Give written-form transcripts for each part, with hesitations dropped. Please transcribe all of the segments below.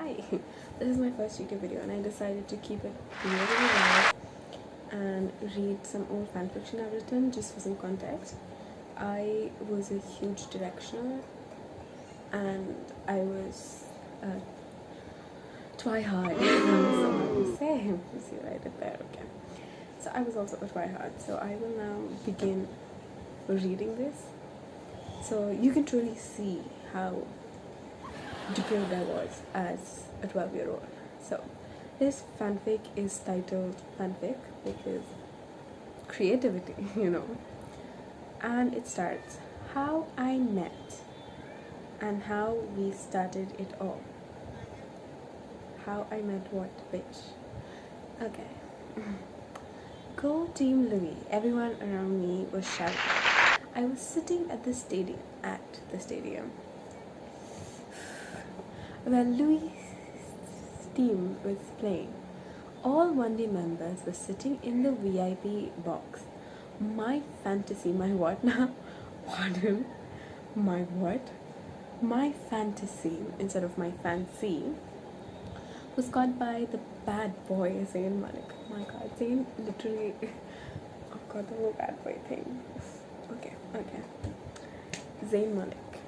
Hi, this is my first YouTube video and I decided to keep it really live and read some old fanfiction I've written just for some context. I was a huge directioner and I was try-hard. So hard to say. You see what I did there? Okay. So I was also a try-hard. So I will now begin reading this. So you can truly see how depraved I was as a 12-year-old. So this fanfic is titled fanfic because creativity, And it starts, how I met and how we started it all. How I met what bitch? Okay. Go Team Louis. Everyone around me was shouting. I was sitting at the stadium. When Louis' team was playing, all 1D members were sitting in the VIP box. My fantasy, my what now? Pardon? My what? My fantasy, instead of my fancy, was caught by the bad boy, Zayn Malik. Oh my god, Zayn literally... Oh god, the whole bad boy thing. Okay. Zayn Malik.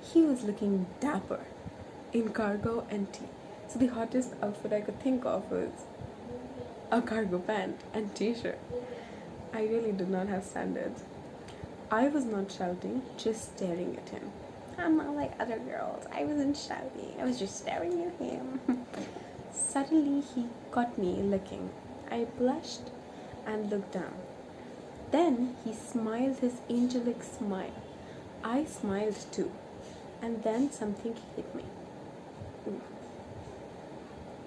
He was looking dapper in cargo and tee. So the hottest outfit I could think of was a cargo pant and t-shirt. I really did not have standards. I was not shouting, just staring at him. I'm not like other girls. I wasn't shouting. I was just staring at him. Suddenly he caught me looking. I blushed and looked down. Then he smiled his angelic smile. I smiled too. And then something hit me.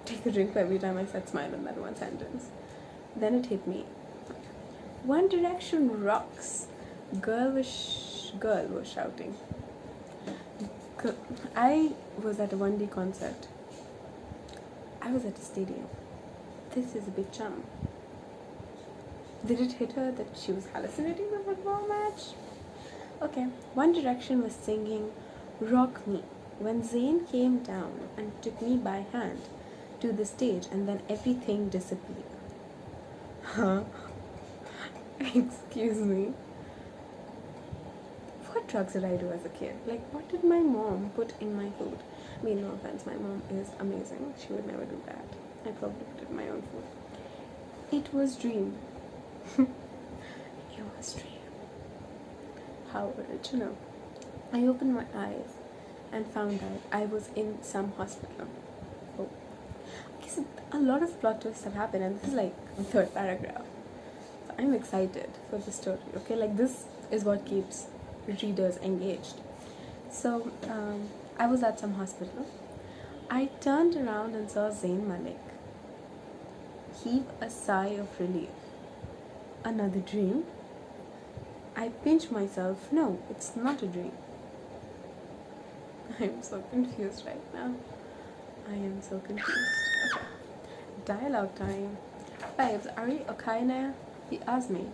Take a drink for every time I said smile in that one sentence. Then it hit me. One Direction rocks. Girl was shouting. I was at a 1D concert. I was at a stadium. This is a big chum. Did it hit her that she was hallucinating the football match? Okay. One Direction was singing Rock Me when Zayn came down and took me by hand to the stage, and then everything disappeared. Huh? Excuse me. What drugs did I do as a kid? Like, what did my mom put in my food? I mean, no offense, my mom is amazing. She would never do that. I probably put it in my own food. It was dream. It was dream. How original. I opened my eyes and found out I was in some hospital. Oh. Okay, so a lot of plot twists have happened, and this is like the third paragraph. So I'm excited for the story, okay? Like, this is what keeps readers engaged. So, I was at some hospital. I turned around and saw Zayn Malik heave a sigh of relief. Another dream? I pinched myself. No, it's not a dream. I'm so confused right now. I am so confused. Okay. Dialogue time. Babes, are you okay now? He asked me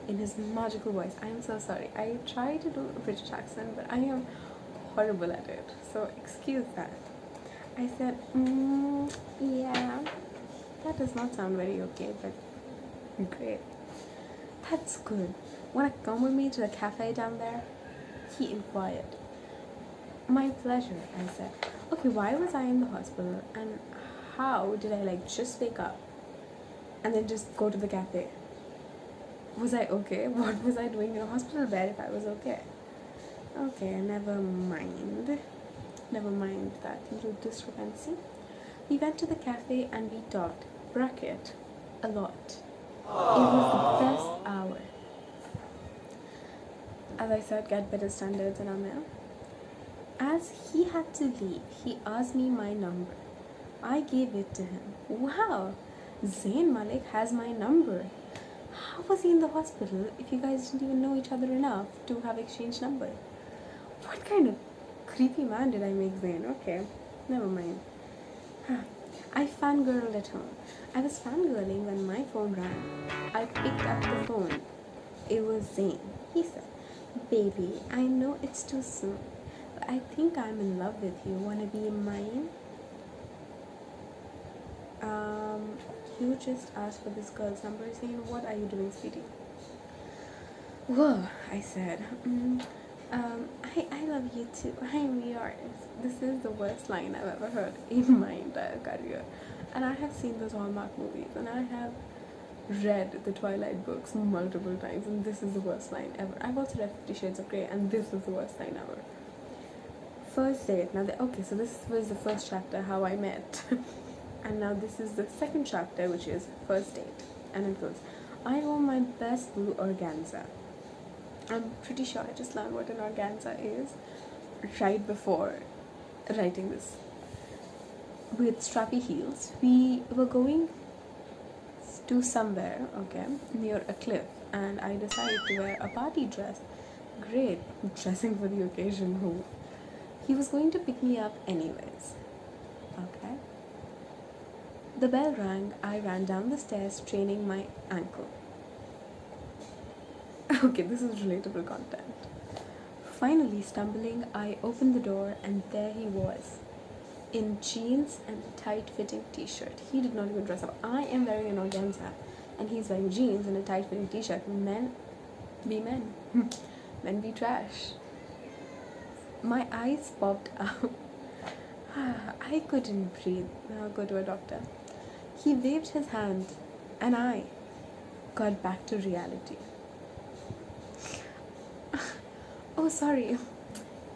in his magical voice. I am so sorry. I try to do a British accent, but I am horrible at it. So excuse that. I said, yeah. That does not sound very okay, but great. That's good. Wanna come with me to the cafe down there? He inquired. My pleasure, I said. Okay, why was I in the hospital and how did I just wake up and then just go to the cafe? Was I okay? What was I doing in a hospital bed if I was okay? Okay, never mind. Never mind that little discrepancy. We went to the cafe and we talked. Bracket. A lot. Aww. It was the best hour. As I said, get better standards and I'm there. As he had to leave, he asked me my number. I gave it to him. Wow, Zayn Malik has my number. How was he in the hospital if you guys didn't even know each other enough to have exchanged numbers? What kind of creepy man did I make Zayn? Okay, never mind. I fangirled at home. I was fangirling when my phone rang. I picked up the phone. It was Zayn. He said, baby, I know it's too soon, but I think I'm in love with you. Wanna be mine? you just asked for this girl's number, saying, what are you doing, sweetie? Whoa, I said. I love you too. I'm yours. This is the worst line I've ever heard in my entire career. And I have seen those Hallmark movies, and I have read the Twilight books multiple times, and this is the worst line ever. I've also read 50 Shades of Grey, and this is the worst line ever. First date. Now, okay, so this was the first chapter, how I met. And now this is the second chapter, which is first date. And it goes, I wore my best blue organza. I'm pretty sure I just learned what an organza is right before writing this. With strappy heels, we were going to somewhere, okay, near a cliff, and I decided to wear a party dress. Great, dressing for the occasion, who? He was going to pick me up anyways, okay. The bell rang, I ran down the stairs, straining my ankle. Okay, this is relatable content. Finally, stumbling, I opened the door, and there he was, in jeans and a tight-fitting t-shirt. He did not even dress up. I am wearing an organza, and he's wearing jeans and a tight-fitting t-shirt. Men be men. Men be trash. My eyes popped out. I couldn't breathe. I'll go to a doctor. He waved his hand, and I got back to reality. Oh, sorry.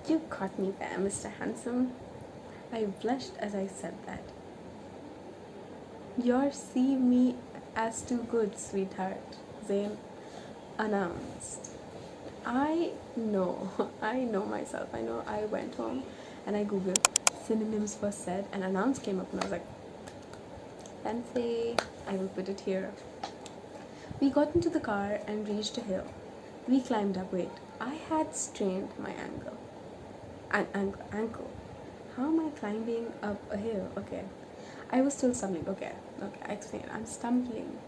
You caught me there, Mr. Handsome. I blushed as I said that. You're see me as too good, sweetheart, Zayn announced. I know myself. I know I went home and I googled synonyms for said, and announce came up, and I was like, fancy, I will put it here. We got into the car and reached a hill. We climbed up. Wait, I had strained my ankle. Ankle. How am I climbing up a hill? Okay. I was still stumbling. Okay, I explain. I'm stumbling.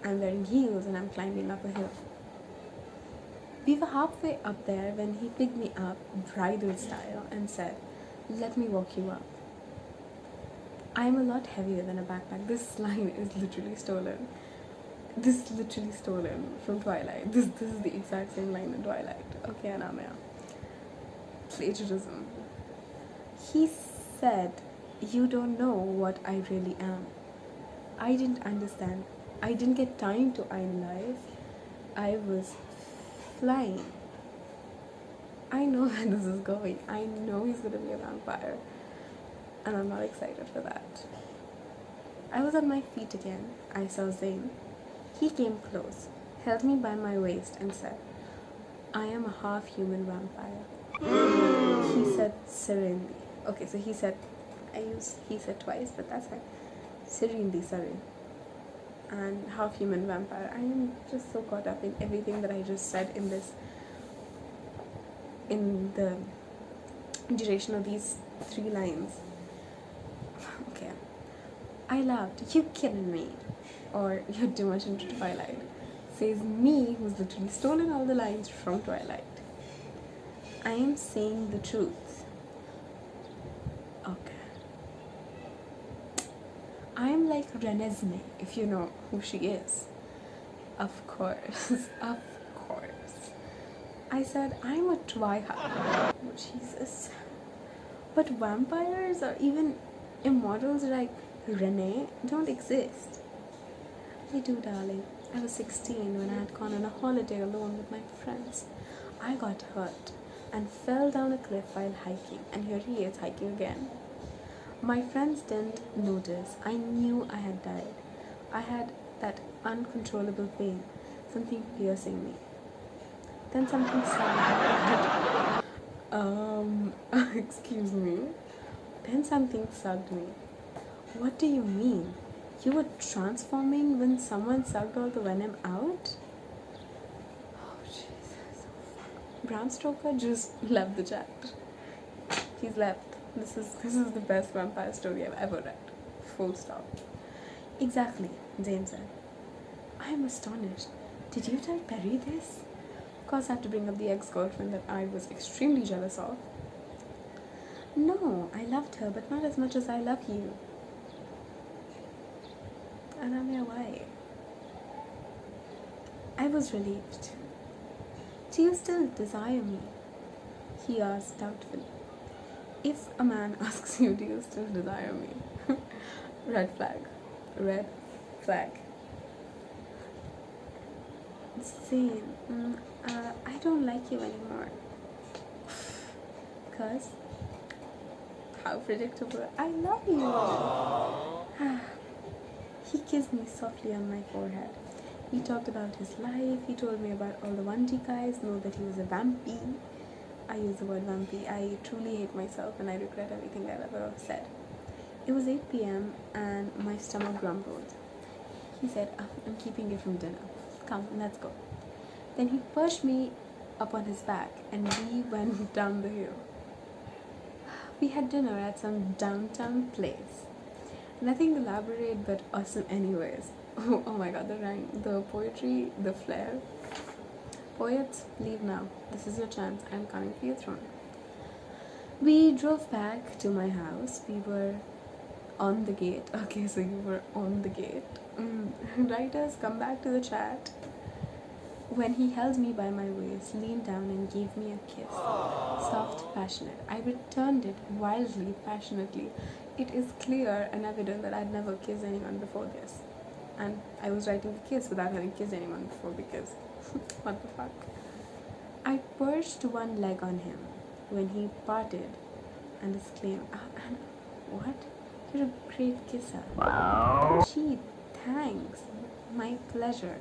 I'm wearing heels and I'm climbing up a hill. We were halfway up there when he picked me up, bridal style, and said, let me walk you up. I am a lot heavier than a backpack. This line is literally stolen. This is literally stolen from Twilight. This is the exact same line in Twilight. Okay, Anamaya. Plagiarism. He said, you don't know what I really am. I didn't understand. I didn't get time to analyze. I was flying. I know where this is going. I know he's going to be a vampire. And I'm not excited for that. I was on my feet again. I saw Zayn. He came close, held me by my waist, and said, I am a half-human vampire. He said serenely. Okay, so he said twice, but that's fine. Serenely, sorry. And half-human vampire. I am just so caught up in everything that I just said in the duration of these 3 lines. Okay. I laughed. You kidding me? Or you're too much into Twilight. Says me, who's literally stolen all the lines from Twilight. I am saying the truth. Okay. I am like Renesmee, if you know who she is. Of course. Of course. I said, I'm a Twilight. Oh, Jesus. But vampires or even immortals like Renee don't exist. They do, darling. I was 16 when I had gone on a holiday alone with my friends. I got hurt and fell down a cliff while hiking, and here he is hiking again. My friends didn't notice. I knew I had died. I had that uncontrollable pain, something piercing me. Then something sucked me. Excuse me. Then something sucked me. What do you mean? You were transforming when someone sucked all the venom out? Oh, Jesus. Bram Stoker just left the chat. He's left. This is the best vampire story I've ever read. Full stop. Exactly, Jane said. I am astonished. Did you tell Perry this? Of course, I have to bring up the ex-girlfriend that I was extremely jealous of. No, I loved her, but not as much as I love you. Anamya, why? I was relieved. Do you still desire me? He asked doubtfully. If a man asks you, do you still desire me? Red flag. Red flag. Zane, I don't like you anymore. Cuz, how predictable. I love you. He kissed me softly on my forehead. He talked about his life. He told me about all the 1D guys, know that he was a vampy. I use the word vampy. I truly hate myself and I regret everything I've ever said. It was 8 p.m. and my stomach grumbled. He said, I'm keeping you from dinner. Come, let's go. Then he pushed me up on his back and we went down the hill. We had dinner at some downtown place. Nothing elaborate but awesome anyways. Oh my god, the rhyme, the poetry, the flair. Poets, leave now. This is your chance. I'm coming for your throne. We drove back to my house. We were on the gate. Okay, so you were on the gate. Writers, come back to the chat. When he held me by my waist, leaned down and gave me a kiss. Soft, passionate. I returned it wildly, passionately. It is clear and evident that I'd never kissed anyone before this. And I was writing the kiss without having kissed anyone before because what the fuck. I perched one leg on him when he parted and exclaimed, what? You're a great kisser. Gee, thanks. My pleasure.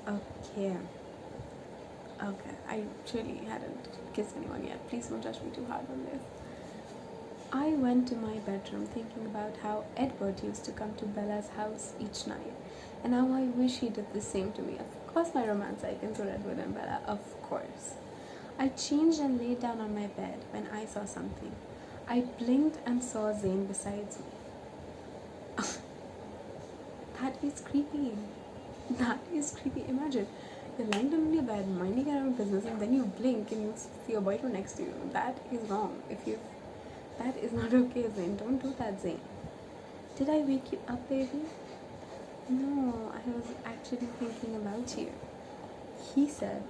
Okay, I truly hadn't kissed anyone yet. Please don't judge me too hard on this. I went to my bedroom thinking about how Edward used to come to Bella's house each night, and how I wish he did the same to me. Of course, my romance icons were Edward and Bella, of course. I changed and lay down on my bed when I saw something. I blinked and saw Zane beside me. That is creepy. That is creepy. Imagine, you're lying down on your bed, minding your own business, and then you blink and you see your boyfriend next to you. That is wrong. That is not okay, Zane. Don't do that, Zane. Did I wake you up, baby? No, I was actually thinking about you. He said,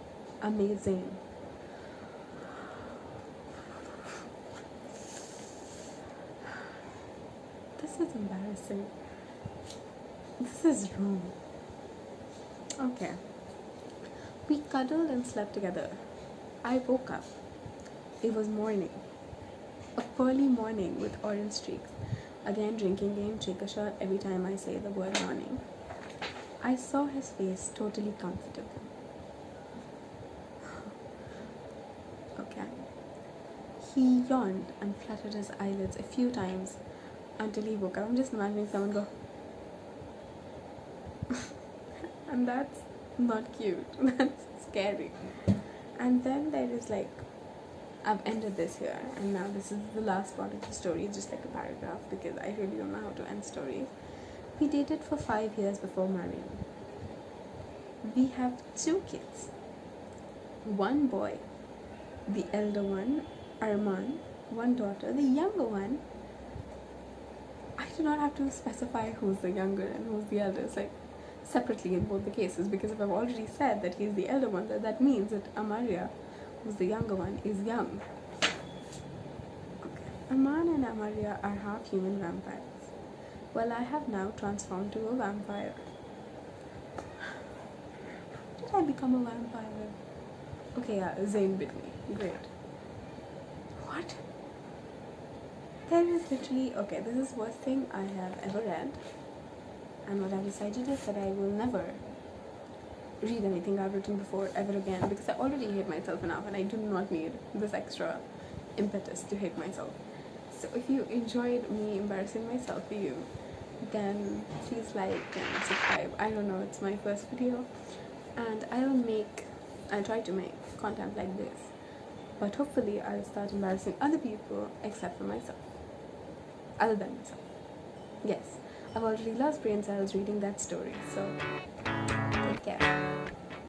amazing. This is embarrassing. This is wrong. Okay. We cuddled and slept together. I woke up. It was morning. A pearly morning with orange streaks. Again, drinking game, take a shot every time I say the word morning. I saw his face totally comfortable. Okay. He yawned and fluttered his eyelids a few times until he woke up. I'm just imagining someone go. And that's not cute. That's scary. And then there is like, I've ended this here, and now this is the last part of the story, just like a paragraph, because I really don't know how to end stories. We dated for 5 years before marrying. We have 2 kids. 1 boy, the elder one, Arman, 1 daughter, the younger one. I do not have to specify who's the younger and who's the elder. It's like separately in both the cases, because if I've already said that he's the elder one, that means that Amaria, who's the younger one, is young. Okay. Aman and Amaria are half human vampires. Well, I have now transformed to a vampire. How did I become a vampire? Okay, yeah, Zane bit me. Great. What? There is literally... Okay, this is the worst thing I have ever read. And what I've decided is that I will never read anything I've written before ever again, because I already hate myself enough and I do not need this extra impetus to hate myself. So if you enjoyed me embarrassing myself for you, then please like and subscribe. I don't know, it's my first video and I'll try to make content like this, but hopefully I'll start embarrassing other people except for myself, other than myself. Yes, I've already lost brain cells reading that story, so take care.